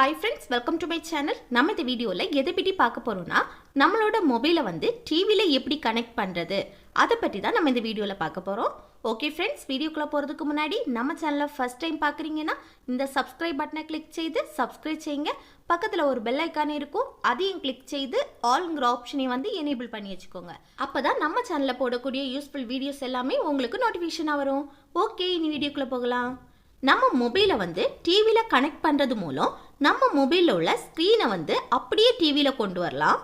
Hi friends, welcome to my channel. நம்ம இந்த வீடியோல எதை பத்தி பார்க்க போறோம்னா நம்மளோட மொபைலை வந்து டிவில எப்படி கனெக்ட் பண்றது அத பத்தி தான் நம்ம இந்த வீடியோல பார்க்க போறோம். ஓகே फ्रेंड्स, வீடியோக்குள்ள போறதுக்கு முன்னாடி நம்ம சேனலை ஃபர்ஸ்ட் டைம் பார்க்கறீங்கன்னா இந்த subscribe பட்டனை கிளிக் செய்து subscribe செய்யுங்க. பக்கத்துல ஒரு பெல் ஐகான் இருக்கும். அதையும் கிளிக் செய்து ஆல்ங்கற ஆப்ஷனை வந்து எனேபிள் பண்ணி வெச்சுக்கோங்க. அப்பதான் நம்ம சேனல்ல போடக்கூடிய யூஸ்ஃபுல் வீடியோஸ் எல்லாமே உங்களுக்கு நோட்டிஃபிகேஷனா வரும். ஓகே, இனி வீடியோக்குள்ள போகலாம். நம்ம மொபைலை வந்து டிவில கனெக்ட் பண்றது மூலம் நம்ம மொபைல்ல உள்ள ஸ்கிரீனை வந்து அப்படியே டிவில கொண்டு வரலாம்.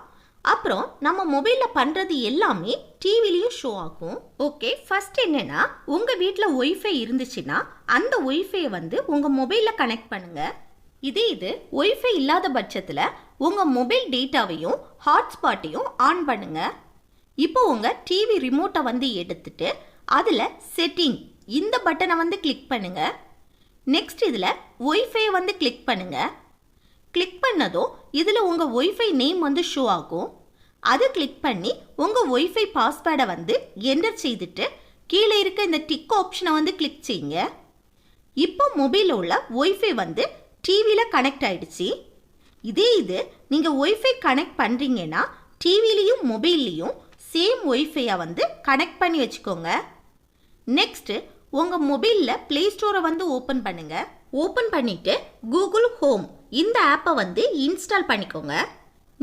அப்புறம் நம்ம மொபைல்ல பண்றது எல்லாமே டிவிலயும் ஷோ ஆகும். ஓகே, ஃபர்ஸ்ட் என்னன்னா உங்க வீட்ல வைஃபை இருந்துச்சுன்னா அந்த வைஃபையை வந்து உங்க மொபைல்ல கனெக்ட் பண்ணுங்க. இது வைஃபை இல்லாத பட்சத்துல உங்க மொபைல் டேட்டாவையும் ஹாட்ஸ்பாட்டையும் ஆன் பண்ணுங்க. இப்போ உங்க டிவி ரிமோட்டை வந்து எடுத்துட்டு அதுல செட்டிங் இந்த பட்டனை வந்து கிளிக் பண்ணுங்க. நெக்ஸ்ட் இதில் ஒய்ஃபை வந்து கிளிக் பண்ணுங்க. கிளிக் பண்ணதும் இதில் உங்கள் ஒய்ஃபை நேம் வந்து ஷோ ஆகும். அதை கிளிக் பண்ணி உங்கள் ஒய்ஃபை பாஸ்வேர்டை வந்து என்டர் செய்துட்டு கீழே இருக்க இந்த டிக் ஆப்ஷனை வந்து கிளிக் செய்யுங்க. இப்போ மொபைலில் உள்ள ஒய்ஃபை வந்து டிவியில் கனெக்ட் ஆயிடுச்சு. இது நீங்கள் ஒய்ஃபை கனெக்ட் பண்ணுறீங்கன்னா டிவிலையும் மொபைல்லையும் சேம் ஒய்ஃபையை வந்து கனெக்ட் பண்ணி வச்சுக்கோங்க. நெக்ஸ்ட்டு உங்கள் மொபைலில் ப்ளே ஸ்டோரை வந்து ஓப்பன் பண்ணுங்க. ஓப்பன் பண்ணிட்டு கூகுள் ஹோம் இந்த ஆப்பை வந்து இன்ஸ்டால் பண்ணிக்கோங்க.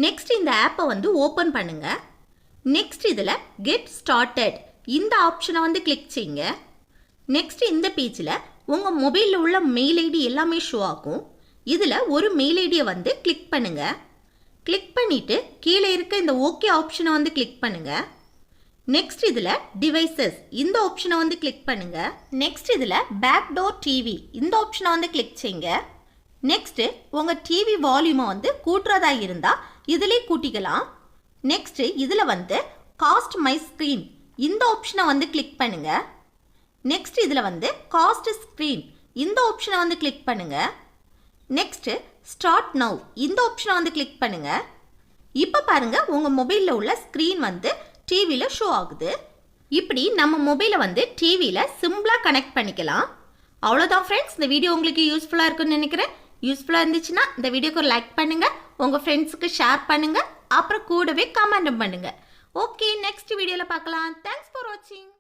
நெக்ஸ்ட் இந்த ஆப்பை வந்து ஓப்பன் பண்ணுங்க. நெக்ஸ்ட் இதில் கெட் ஸ்டார்டட் இந்த ஆப்ஷனை வந்து கிளிக் செய்யுங்க. நெக்ஸ்ட் இந்த பேஜில் உங்கள் மொபைலில் உள்ள மெயில் ஐடி எல்லாமே ஷோ ஆகும். இதில் ஒரு மெயில் ஐடியை வந்து கிளிக் பண்ணுங்க. கிளிக் பண்ணிட்டு கீழே இருக்க இந்த ஓகே ஆப்ஷனை வந்து கிளிக் பண்ணுங்க. நெக்ஸ்ட் இதில் டிவைசஸ் இந்த ஆப்ஷனை வந்து கிளிக் பண்ணுங்க. நெக்ஸ்ட் இதில் பேக் டோர் டிவி இந்த ஆப்ஷனை வந்து கிளிக் செய்யுங்க. நெக்ஸ்ட் உங்கள் டிவி வால்யூமை வந்து கூட்டுறதா இருந்தால் இதிலே கூட்டிக்கலாம். நெக்ஸ்ட் இதில் வந்து காஸ்ட் மை ஸ்க்ரீன் இந்த ஆப்ஷனை வந்து கிளிக் பண்ணுங்க. நெக்ஸ்ட் இதில் வந்து காஸ்ட் ஸ்க்ரீன் இந்த ஆப்ஷனை வந்து கிளிக் பண்ணுங்க. நெக்ஸ்ட் ஸ்டார்ட் நவ் இந்த ஆப்ஷனை வந்து கிளிக் பண்ணுங்க. இப்போ பாருங்க உங்கள் மொபைலில் உள்ள ஸ்க்ரீன் வந்து டிவியில் ஷோ ஆகுது. இப்படி நம்ம மொபைலை வந்து டிவியில் சிம்பிளாக கனெக்ட் பண்ணிக்கலாம். அவ்வளோதான் ஃப்ரெண்ட்ஸ், இந்த வீடியோ உங்களுக்கு யூஸ்ஃபுல்லாக இருக்குன்னு நினைக்கிறேன். யூஸ்ஃபுல்லாக இருந்துச்சுன்னா இந்த வீடியோக்கு ஒரு லைக் பண்ணுங்கள், உங்கள் ஃப்ரெண்ட்ஸுக்கு ஷேர் பண்ணுங்கள், அப்புறம் கூடவே கமெண்ட் பண்ணுங்கள். ஓகே, நெக்ஸ்ட் வீடியோவில் பார்க்கலாம். தேங்க்ஸ் ஃபார் வாட்சிங்.